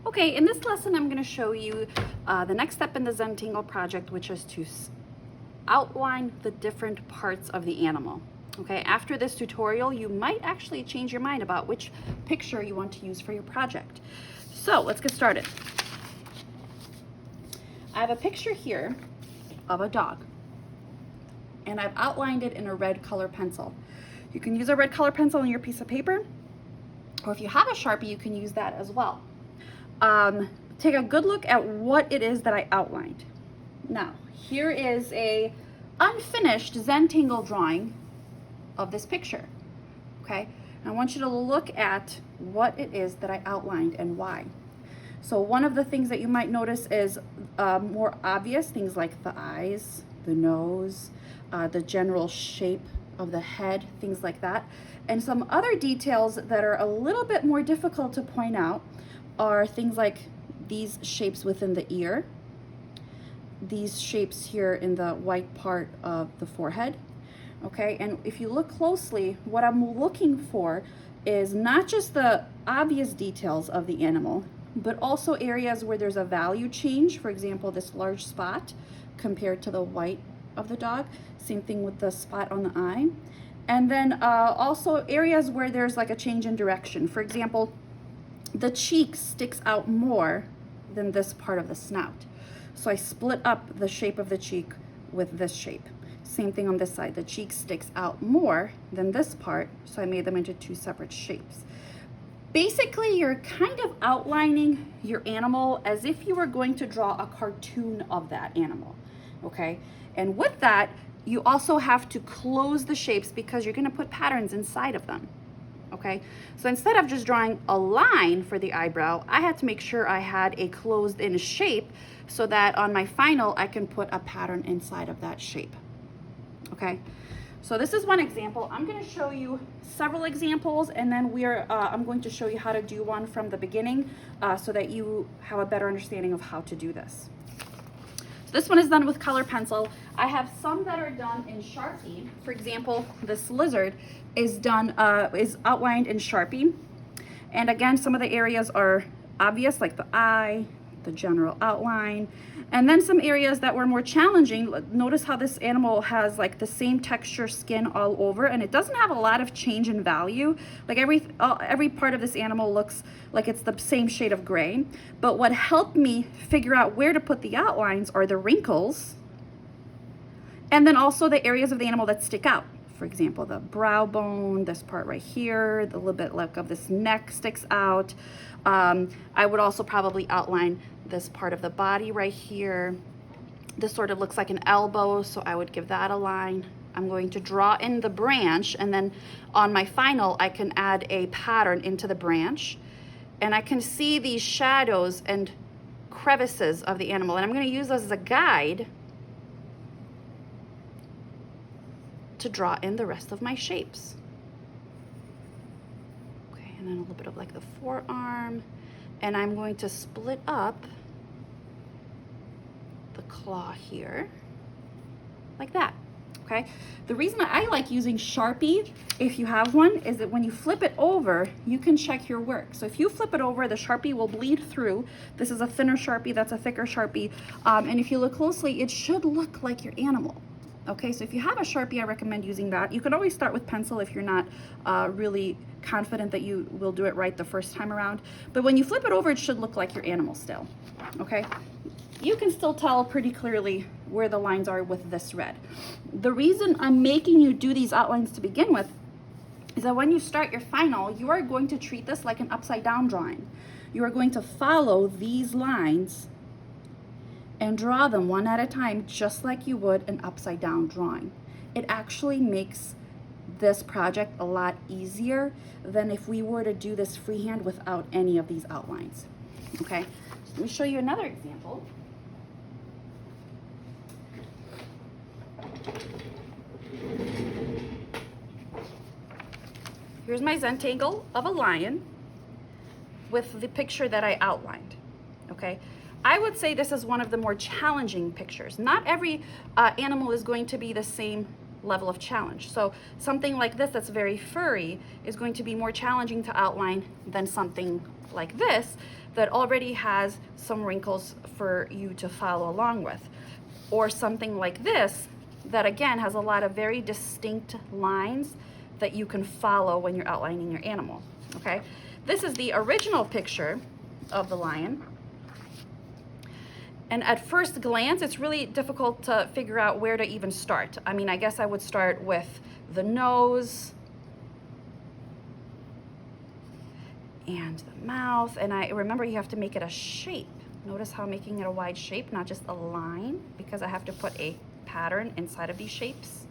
Okay, in this lesson, I'm going to show you the next step in the zentangle project, which is to outline the different parts of the animal. Okay, after this tutorial, you might actually change your mind about which picture you want to use for your project. So let's get started. I have a picture here of a dog, and I've outlined it in a red color pencil. You can use a red color pencil on your piece of paper, or if you have a Sharpie, you can use that as well. Take a good look at what it is that I outlined. Now, here is a unfinished zentangle drawing of this picture, okay? And I want you to look at what it is that I outlined and why. So one of the things that you might notice is more obvious things like the eyes, the nose, the general shape of the head, things like that. And some other details that are a little bit more difficult to point out are things like these shapes within the ear, these shapes here in the white part of the forehead, okay? And if you look closely, what I'm looking for is not just the obvious details of the animal, but also areas where there's a value change. For example, this large spot compared to the white of the dog. Same thing with the spot on the eye. And then also areas where there's like a change in direction. For example, the cheek sticks out more than this part of the snout. So I split up the shape of the cheek with this shape. Same thing on this side. The cheek sticks out more than this part, so I made them into two separate shapes. Basically, you're kind of outlining your animal as if you were going to draw a cartoon of that animal, okay? And with that, you also have to close the shapes because you're gonna put patterns inside of them. Okay, so instead of just drawing a line for the eyebrow, I had to make sure I had a closed in shape so that on my final, I can put a pattern inside of that shape. Okay, so this is one example. I'm going to show you several examples, and then I'm going to show you how to do one from the beginning so that you have a better understanding of how to do this. So this one is done with color pencil. I have some that are done in Sharpie. For example, this lizard is outlined in Sharpie. And again, some of the areas are obvious, like the eye, the general outline, and then some areas that were more challenging. Notice how this animal has like the same texture skin all over, and it doesn't have a lot of change in value. Like every part of this animal looks like it's the same shade of gray. But what helped me figure out where to put the outlines are the wrinkles, and then also the areas of the animal that stick out. For example, the brow bone, this part right here, the little bit like of this neck sticks out. I would also probably outline this part of the body right here. This sort of looks like an elbow, so I would give that a line. I'm going to draw in the branch, and then on my final, I can add a pattern into the branch. And I can see these shadows and crevices of the animal, and I'm going to use this as a guide to draw in the rest of my shapes. Okay, and then a little bit of like the forearm, and I'm going to split up the claw here like that. Okay, the reason I like using Sharpie, if you have one, is that when you flip it over, you can check your work. So if you flip it over, the Sharpie will bleed through. This is a thinner Sharpie, that's a thicker Sharpie, and if you look closely, it should look like your animal. Okay, so if you have a Sharpie, I recommend using that. You can always start with pencil if you're not really confident that you will do it right the first time around. But when you flip it over, it should look like your animal still, okay? You can still tell pretty clearly where the lines are with this red. The reason I'm making you do these outlines to begin with is that when you start your final, you are going to treat this like an upside down drawing. You are going to follow these lines and draw them one at a time, just like you would an upside down drawing. It actually makes this project a lot easier than if we were to do this freehand without any of these outlines. Okay, so let me show you another example. Here's my zentangle of a lion with the picture that I outlined, okay? I would say this is one of the more challenging pictures. Not every animal is going to be the same level of challenge. So something like this that's very furry is going to be more challenging to outline than something like this that already has some wrinkles for you to follow along with. Or something like this that again has a lot of very distinct lines that you can follow when you're outlining your animal, okay? This is the original picture of the lion. And at first glance, it's really difficult to figure out where to even start. I mean, I guess I would start with the nose and the mouth. And I remember you have to make it a shape. Notice how I'm making it a wide shape, not just a line, because I have to put a pattern inside of these shapes.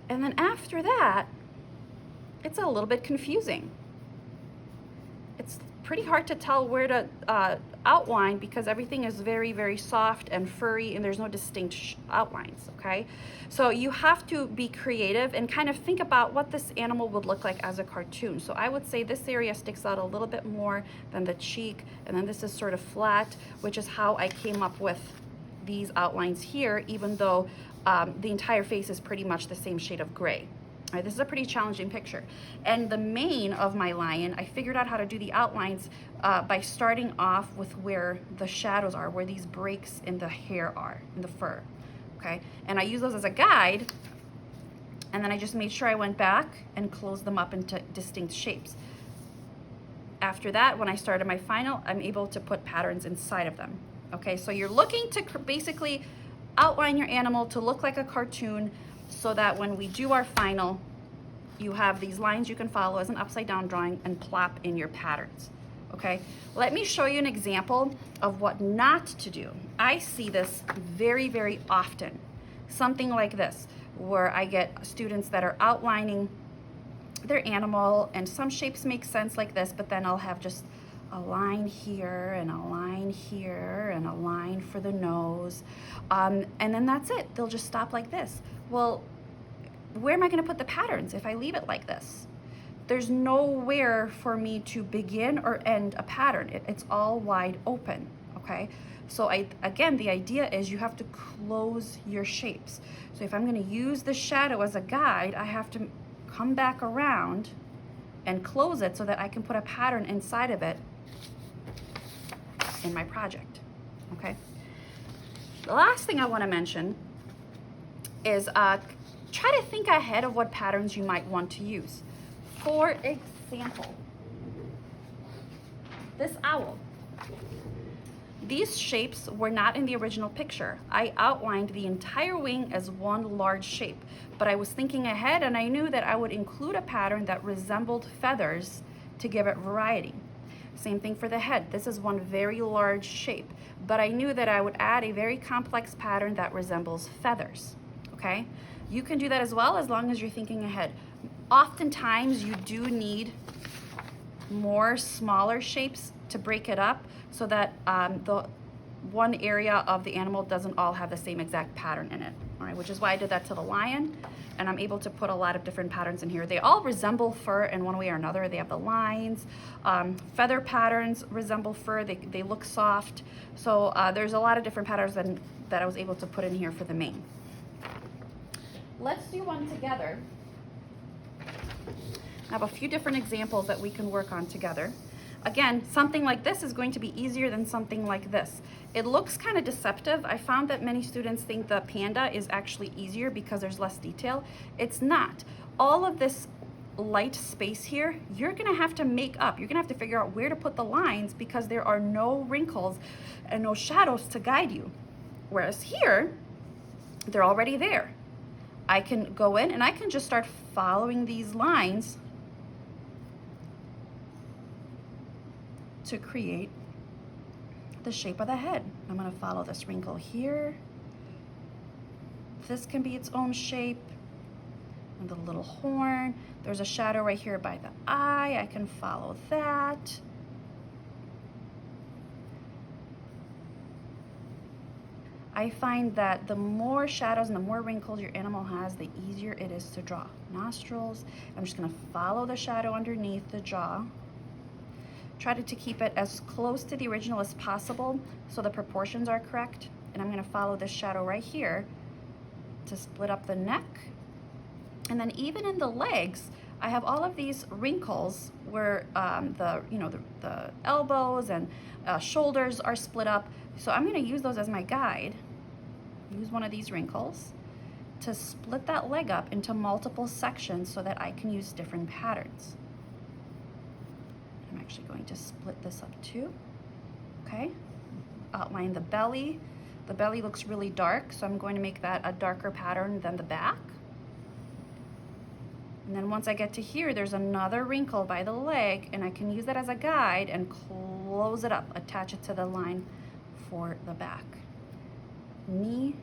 And then after that, it's a little bit confusing. It's pretty hard to tell where to outline because everything is very, very soft and furry and there's no distinct outlines, okay? So you have to be creative and kind of think about what this animal would look like as a cartoon. So I would say this area sticks out a little bit more than the cheek, and then this is sort of flat, which is how I came up with these outlines here, even though the entire face is pretty much the same shade of gray. All right, this is a pretty challenging picture. And the mane of my lion, I figured out how to do the outlines by starting off with where the shadows are, where these breaks in the hair are, in the fur, okay? And I use those as a guide, and then I just made sure I went back and closed them up into distinct shapes. After that, when I started my final, I'm able to put patterns inside of them, okay? So you're looking to basically outline your animal to look like a cartoon, so that when we do our final, you have these lines you can follow as an upside down drawing and plop in your patterns, okay? Let me show you an example of what not to do. I see this very, very often. Something like this, where I get students that are outlining their animal and some shapes make sense like this, but then I'll have just a line here and a line here and a line for the nose. And then that's it. They'll just stop like this. Well, where am I going to put the patterns if I leave it like this? There's nowhere for me to begin or end a pattern. It's all wide open, okay? So again, the idea is you have to close your shapes. So if I'm going to use the shadow as a guide, I have to come back around and close it so that I can put a pattern inside of it in my project, okay? The last thing I want to mention is try to think ahead of what patterns you might want to use. For example, this owl. These shapes were not in the original picture. I outlined the entire wing as one large shape, but I was thinking ahead and I knew that I would include a pattern that resembled feathers to give it variety. Same thing for the head. This is one very large shape, but I knew that I would add a very complex pattern that resembles feathers, okay? You can do that as well, as long as you're thinking ahead. Oftentimes you do need more smaller shapes to break it up so that the one area of the animal doesn't all have the same exact pattern in it, all right? Which is why I did that to the lion, and I'm able to put a lot of different patterns in here. They all resemble fur in one way or another. They have the lines, feather patterns resemble fur, they look soft. So there's a lot of different patterns that I was able to put in here for the mane. Let's do one together. I have a few different examples that we can work on together. Again, something like this is going to be easier than something like this. It looks kind of deceptive. I found that many students think the panda is actually easier because there's less detail. It's not. All of this light space here, you're gonna have to make up. You're gonna have to figure out where to put the lines because there are no wrinkles and no shadows to guide you. Whereas here, they're already there. I can go in and I can just start following these lines to create the shape of the head. I'm going to follow this wrinkle here. This can be its own shape. And the little horn. There's a shadow right here by the eye. I can follow that. I find that the more shadows and the more wrinkles your animal has, the easier it is to draw. Nostrils, I'm just gonna follow the shadow underneath the jaw. Try to keep it as close to the original as possible so the proportions are correct. And I'm gonna follow this shadow right here to split up the neck. And then even in the legs, I have all of these wrinkles where the elbows and shoulders are split up. So I'm going to use those as my guide. Use one of these wrinkles to split that leg up into multiple sections so that I can use different patterns. I'm actually going to split this up too. Okay, outline the belly. The belly looks really dark, so I'm going to make that a darker pattern than the back. And then once I get to here, there's another wrinkle by the leg, and I can use that as a guide and close it up, attach it to the line for the back. Knee,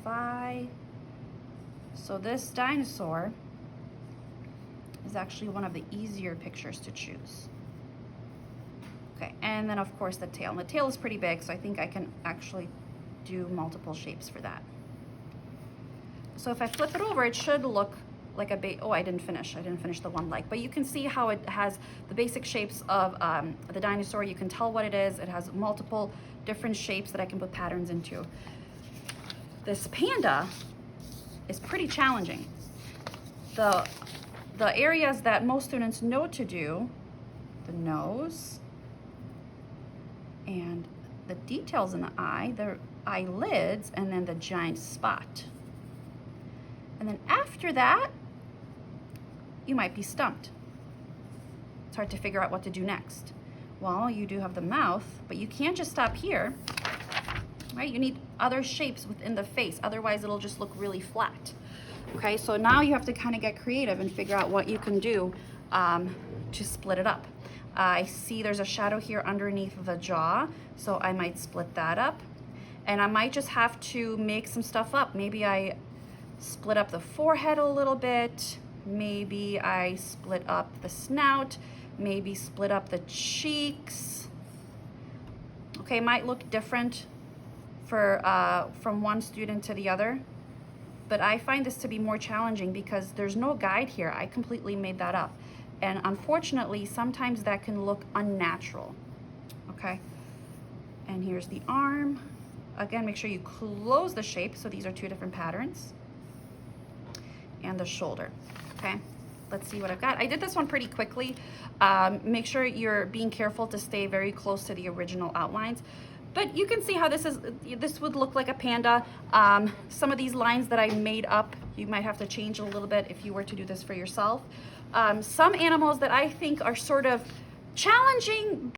thigh. So this dinosaur is actually one of the easier pictures to choose. Okay, and then of course the tail. And the tail is pretty big, so I think I can actually do multiple shapes for that. So if I flip it over, it should look like I didn't finish the one leg, but you can see how it has the basic shapes of the dinosaur. You can tell what it is. It has multiple different shapes that I can put patterns into. This panda is pretty challenging. The areas that most students know to do, the nose and the details in the eye, the eyelids, and then the giant spot. And then after that, you might be stumped. It's hard to figure out what to do next. Well, you do have the mouth, but you can't just stop here, right? You need other shapes within the face, otherwise it'll just look really flat. Okay, so now you have to kind of get creative and figure out what you can do to split it up. I see there's a shadow here underneath the jaw, so I might split that up. And I might just have to make some stuff up. Maybe I split up the forehead a little bit. Maybe I split up the snout. Maybe split up the cheeks. Okay, might look different from one student to the other. But I find this to be more challenging because there's no guide here. I completely made that up. And unfortunately, sometimes that can look unnatural, okay? And here's the arm. Again, make sure you close the shape. So these are two different patterns. And the shoulder, okay? Let's see what I've got. I did this one pretty quickly. Make sure you're being careful to stay very close to the original outlines. But you can see how this would look like a panda. Some of these lines that I made up, you might have to change a little bit if you were to do this for yourself. Some animals that I think are sort of challenging